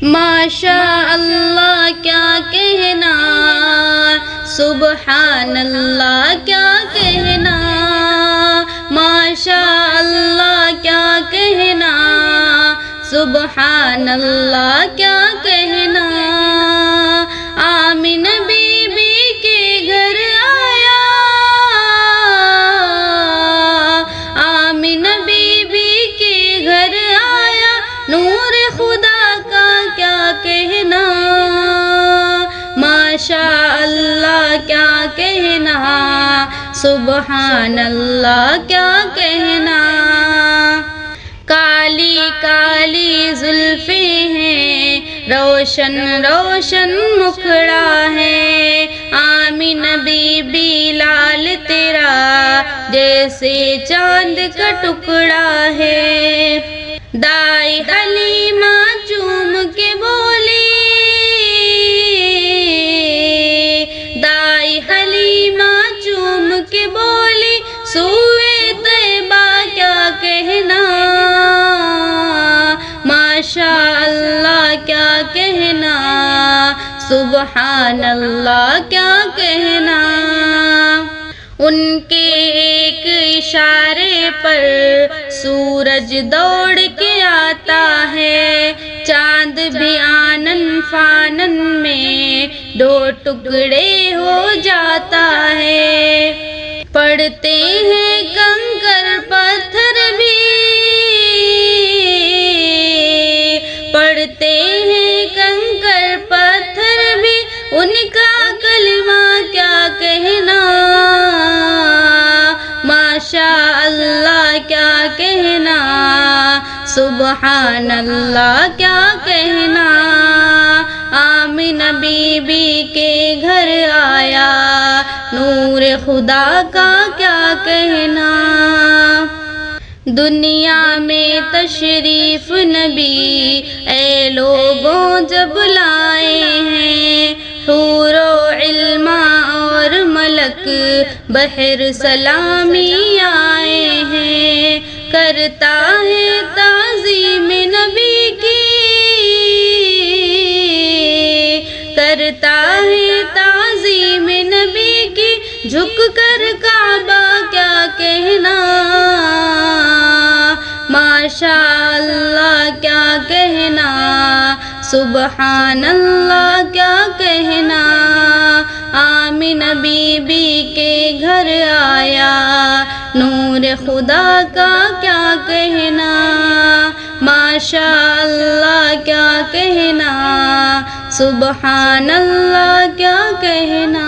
ماشاء اللہ کیا کہنا، سبحان اللہ کیا کہنا، ماشاء اللہ کیا کہنا، سبحان اللہ کیا کہنا۔ آمینہ بی بی کے گھر آیا، آمینہ بی بی کے گھر آیا، نور خدا کا کیا کہنا، ماشاء اللہ کیا کہنا، سبحان اللہ کیا کہنا۔ کالی کالی زلفیں ہیں، روشن روشن مکھڑا ہے، آمینہ بی بی لال تیرا جیسے چاند کا ٹکڑا ہے۔ دائی حلیمہ چوم کے بولی، دائی حلیمہ چوم کے بولی، سوئے طیبہ کیا کہنا، ماشاء اللہ کیا کہنا، سبحان اللہ کیا کہنا۔ ان کے ایک اشارے پر سورج دوڑ کے آتا ہے، چاند بھی آنن فانن میں دو ٹکڑے ہو جاتا ہے۔ پڑتے ہیں کنکر پتھر بھی، پڑتے ہیں کنکر پتھر بھی، ان کا کلمہ کیا کہنا، ماشاء اللہ کیا کہنا، سبحان اللہ کیا کہنا۔ آمینہ بی بی کے گھر آیا، نور خدا کا کیا کہنا۔ دنیا میں تشریف نبی اے لوگوں جب لائے ہیں، حور و علما اور ملک بحر سلامی آئے ہیں، کرتا ہے تعظیم نبی کی، کرتا ہے تعظیم نبی کی، جھک کر کعبہ کیا کہنا، ماشاء اللہ کیا کہنا، سبحان اللہ کیا کہنا۔ آمینہ بی بی کے گھر آیا، نور خدا کا کیا کہنا، ماشاء اللہ کیا کہنا، سبحان اللہ کیا کہنا۔